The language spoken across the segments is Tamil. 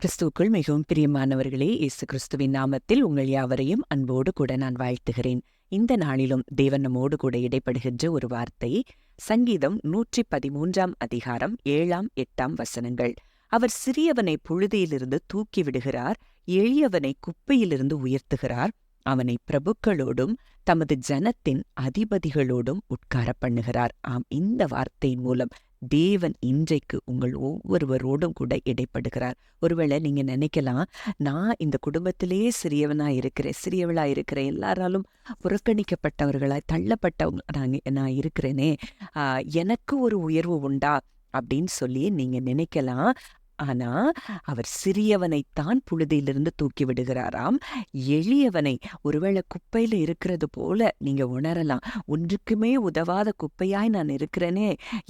கிறிஸ்துவுக்குள் மிகவும் பிரியமானவர்களே, இயேசு கிறிஸ்துவின் நாமத்தில் உங்கள் யாவரையும் அன்போடு கூட நான் வாழ்த்துகிறேன். இந்த நாளிலும் தேவன் நம்மோடு கூட இடைப்படுகின்ற ஒரு வார்த்தை, சங்கீதம் 113 அதிகாரம் 7, 8 வசனங்கள். அவர் சிறியவனை புழுதியிலிருந்து தூக்கி விடுகிறார், எளியவனை குப்பையிலிருந்து உயர்த்துகிறார், அவனை பிரபுக்களோடும் தமது ஜனத்தின் அதிபதிகளோடும் உட்கார பண்ணுகிறார். ஆம், இந்த வார்த்தையின் மூலம் தேவன் இன்றைக்கு உங்கள் ஒவ்வொருவரோடும் கூட இடைப்படுகிறார். ஒருவேளை நீங்க நினைக்கலாம், நான் இந்த குடும்பத்திலேயே சிறியவளா இருக்கிறேன், எல்லாராலும் புறக்கணிக்கப்பட்டவர்களாய் தள்ளப்பட்டவங்க நான் இருக்கிறேனே, எனக்கு ஒரு உயர்வு உண்டா அப்படின்னு சொல்லி நீங்க நினைக்கலாம். ஆனா அவர் சிறியவனைத்தான் புழுதியிலிருந்து தூக்கி விடுகிறாராம், எளியவனை ஒருவேளை குப்பையில இருக்கிறது போல நீங்க உணரலாம். ஒன்றுக்குமே உதவாத குப்பையாய் நான் இருக்கிறேனே,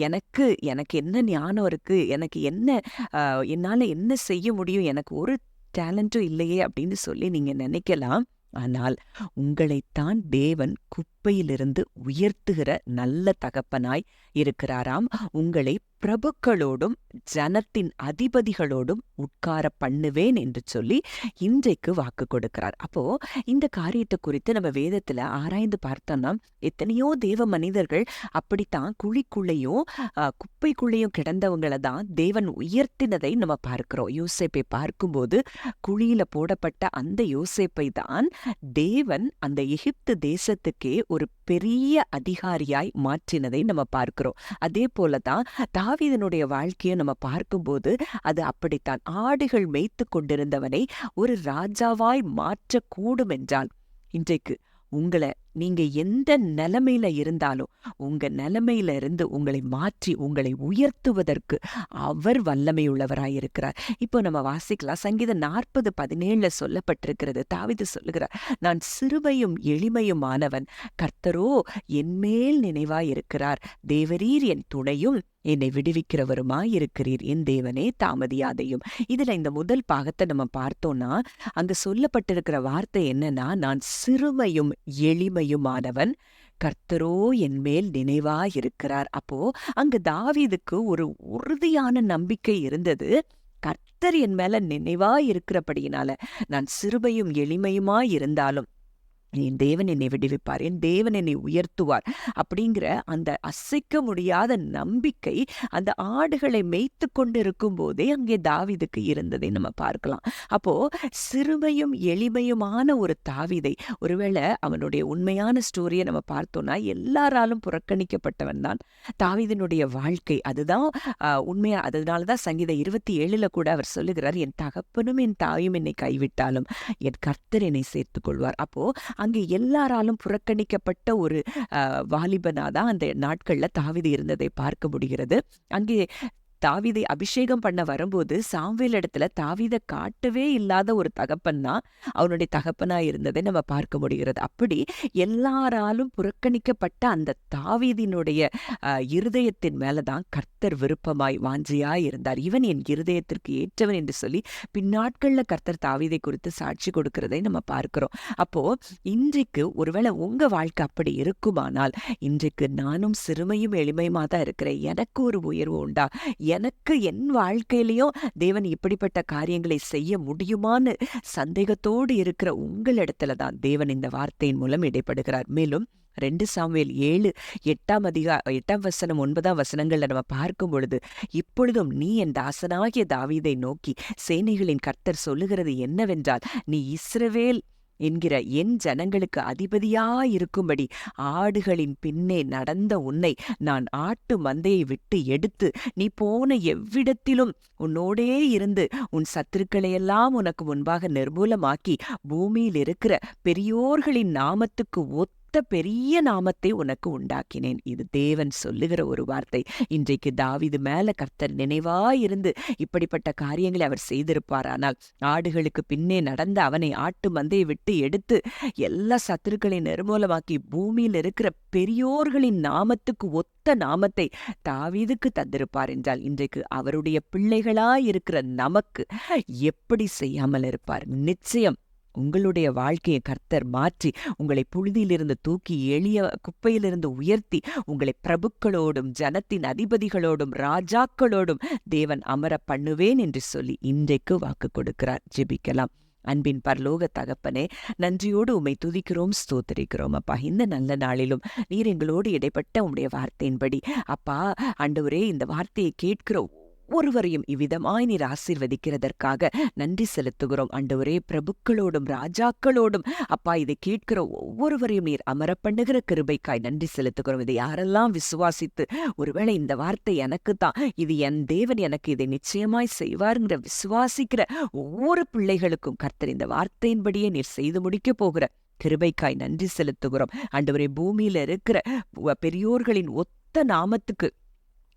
எனக்கு என்ன ஞானம் இருக்கு, எனக்கு என்ன என்னால என்ன செய்ய முடியும், எனக்கு ஒரு டேலண்ட்டும் இல்லையே அப்படின்னு சொல்லி நீங்க நினைக்கலாம். ஆனால் உங்களைத்தான் தேவன் குப்பையிலிருந்து உயர்த்துகிற நல்ல தகப்பனாய் இருக்கிறாராம். உங்களை பிரபுக்களோடும் ஜனத்தின் அதிபதிகளோடும் உட்கார பண்ணுவேன் என்று சொல்லி இன்றைக்கு வாக்கு கொடுக்கிறார். அப்போ இந்த காரியத்தை குறித்து நம்ம வேதத்துல ஆராய்ந்து பார்த்தோம்னா, எத்தனையோ தேவ மனிதர்கள் அப்படித்தான் குழிக்குள்ளேயும் குப்பைக்குள்ளேயும் கிடந்தவங்களை தான் தேவன் உயர்த்தினதை நம்ம பார்க்கிறோம். யோசேப்பை பார்க்கும்போது குழியில போடப்பட்ட அந்த யோசேப்பை தான் தேவன் அந்த எகிப்து தேசத்துக்கே ஒரு பெரிய அதிகாரியாய் மாற்றினதை நம்ம பார்க்கிறோம். அதே போலதான் தாவீதனுடைய வாழ்க்கையை நம்ம பார்க்கும்போது அது அப்படித்தான். ஆடுகள் மேய்த்து கொண்டிருந்தவனை ஒரு ராஜாவாய் மாற்றக்கூடும் என்றால், இன்றைக்கு உங்களை நீங்க எந்த நிலைமையில இருந்தாலும் உங்க நிலைமையில இருந்து உங்களை மாற்றி உங்களை உயர்த்துவதற்கு அவர் வல்லமையுள்ளவராயிருக்கிறார். இப்போ நம்ம வாசிக்கலாம், சங்கீதம் 40:17 சொல்லப்பட்டிருக்கிறது. தாவீது சொல்லுகிறார், நான் சிறுமையும் எளிமையுமானவன், கர்த்தரோ என்மேல் நினைவாயிருக்கிறார், தேவரீர் என் துணையும் என்னை விடுவிக்கிறவருமாயிருக்கிறீர், என் தேவனே தாமதியாதையும். இதுல இந்த முதல் பாகத்தை நம்ம பார்த்தோம்னா, அங்க சொல்லப்பட்டிருக்கிற வார்த்தை என்னன்னா, நான் சிறுமையும் எளிமையுமானவன், கர்த்தரோ என் மேல் நினைவாயிருக்கிறார். அப்போ அங்க தாவீதுக்கு ஒரு உறுதியான நம்பிக்கை இருந்தது. கர்த்தர் என் மேல நினைவாயிருக்கிறபடியினால நான் சிறுமையும் எளிமையுமாயிருந்தாலும் என் தேவன் என்னை விடுவிப்பார், என் தேவன் என்னை உயர்த்துவார் அப்படிங்கிற அந்த அசைக்க முடியாத நம்பிக்கை அந்த ஆடுகளை மேய்த்து கொண்டு இருக்கும் போதே அங்கே தாவீதுக்கு இருந்ததை நம்ம பார்க்கலாம். அப்போ சிறுமையும் எளிமையுமான ஒரு தாவீதை, ஒருவேளை அவனுடைய உண்மையான ஸ்டோரியை நம்ம பார்த்தோம்னா, எல்லாராலும் புறக்கணிக்கப்பட்டவன் தான் தாவீதினுடைய வாழ்க்கை. அதுதான் உண்மையா. அதனாலதான் சங்கீதம் 27 கூட அவர் சொல்லுகிறார், என் தகப்பனும் என் தாயும் என்னை கைவிட்டாலும் என் கர்த்தர் என்னை சேர்த்துக் கொள்வார். அப்போ அங்கே எல்லாராலும் புறக்கணிக்கப்பட்ட ஒரு வாலிபனாதான் அந்த நாட்கள்ல தாவீது இருந்ததை பார்க்க முடிகிறது. அங்கே தாவீதை அபிஷேகம் பண்ண வரும்போது சாமுவேல் இடத்துல தாவீதை காட்டவே இல்லாத ஒரு தகப்பன் தான் அவனுடைய தகப்பனா இருந்ததை நம்ம பார்க்க முடிகிறது. அப்படி எல்லாராலும் புறக்கணிக்கப்பட்ட அந்த தாவீதினுடைய இருதயத்தின் மேலதான் கர்த்தர் விருப்பமாய் வாஞ்சியாய் இருந்தார். இவன் என் இருதயத்திற்கு ஏற்றவன் என்று சொல்லி பின்னாட்கள்ல கர்த்தர் தாவீதை குறித்து சாட்சி கொடுக்கிறதை நம்ம பார்க்கிறோம். அப்போ இன்றைக்கு ஒருவேளை உங்க வாழ்க்கை அப்படி இருக்குமானால், இன்றைக்கு நானும் சிறுமையும் எளிமையுமா தான் இருக்கிறேன், எனக்கு ஒரு உயர்வு உண்டா, எனக்கு என் வாழ்க்கையிலையும் தேவன் இப்படிப்பட்ட காரியங்களை செய்ய முடியுமான்னு சந்தேகத்தோடு இருக்கிற உங்களிடத்துல தான் தேவன் இந்த வார்த்தையின் மூலம் இடைப்படுகிறார். மேலும் 2 சாமுவேல் 7:8 வசனம் 9 வசனங்கள்ல நம்ம பார்க்கும் பொழுது, இப்பொழுதும் நீ என் தாசனாகிய தாவீதை நோக்கி சேனைகளின் கர்த்தர் சொல்லுகிறது என்னவென்றால், நீ இஸ்ரவேல் என்கிற என் ஜனங்களுக்கு அதிபதியாயிருக்கும்படி ஆடுகளின் பின்னே நடந்த உன்னை நான் ஆட்டு மந்தையை விட்டு எடுத்து நீ போன எவ்விடத்திலும் உன்னோடே இருந்து உன் சத்துருக்களையெல்லாம் உனக்கு முன்பாக நிர்மூலமாக்கி பூமியில் இருக்கிற பெரியோர்களின் நாமத்துக்கு பெரிய நாமத்தை உனக்கு உண்டாக்கினேன். இது தேவன் சொல்லுகிற ஒரு வார்த்தை. இன்றைக்கு தாவீது மேல கர்த்தர் நினைவாயிருந்து இப்படிப்பட்ட காரியங்களை அவர் செய்திருப்பாரானால், ஆடுகளுக்கு பின்னே நடந்த அவனை ஆட்டு மந்தையை விட்டு எடுத்து எல்லா சத்துருக்களை நிர்மூலமாக்கி பூமியில் இருக்கிற பெரியோர்களின் நாமத்துக்கு ஒத்த நாமத்தை தாவீதுக்கு தந்திருப்பார் என்றால், இன்றைக்கு அவருடைய பிள்ளைகளாயிருக்கிற நமக்கு எப்படி செய்யாமல் இருப்பார்? நிச்சயம் உங்களுடைய வாழ்க்கையை கர்த்தர் மாற்றி உங்களை புழுதியிலிருந்து தூக்கி எளிய குப்பையிலிருந்து உயர்த்தி உங்களை பிரபுக்களோடும் ஜனத்தின் அதிபதிகளோடும் ராஜாக்களோடும் தேவன் அமர பண்ணுவேன் என்று சொல்லி இன்றைக்கு வாக்கு கொடுக்கிறார். ஜெபிக்கலாம். அன்பின் பரலோக தகப்பனே, நன்றியோடு உம்மை துதிக்கிறோம், ஸ்தோத்திரிக்கிறோம். அப்பா, இந்த நல்ல நாளிலும் நீர் எங்களோடு இடைப்பட்ட உம்முடைய வார்த்தையின்படி அப்பா ஆண்டவரே, இந்த வார்த்தையை கேட்கிற ஒவ்வொருவரையும் இவ்விதமாய் நீர் ஆசீர்வதிக்கிறதற்காக நன்றி செலுத்துகிறோம். ஆண்டவரே, பிரபுக்களோடும் ராஜாக்களோடும் அப்பா இதை கேட்கிற ஒவ்வொருவரையும் நீர் அமர பண்ணுகிற கிருபைக்காய் நன்றி செலுத்துகிறோம். இதை யாரெல்லாம் விசுவாசித்து ஒருவேளை இந்த வார்த்தை எனக்கு தான், இது என் தேவன் எனக்கு இதை நிச்சயமாய் செய்வாருங்கிற விசுவாசிக்கிற ஒவ்வொரு பிள்ளைகளுக்கும் கர்த்தர் இந்த வார்த்தையின்படியே நீர் செய்து முடிக்க போகிற கிருபைக்காய் நன்றி செலுத்துகிறோம். ஆண்டவரே, பூமியில இருக்கிற பெரியோர்களின் ஒத்த நாமத்துக்கு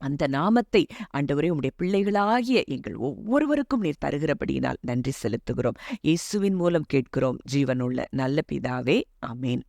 அந்த நாமத்தை ஆண்டவரே உம்முடைய பிள்ளைகளாகிய எங்கள் ஒவ்வொருவருக்கும் நீர் தருகிறபடியினால் நன்றி செலுத்துகிறோம். இயேசுவின் மூலம் கேட்கிறோம் ஜீவனுள்ள நல்ல பிதாவே, ஆமேன்.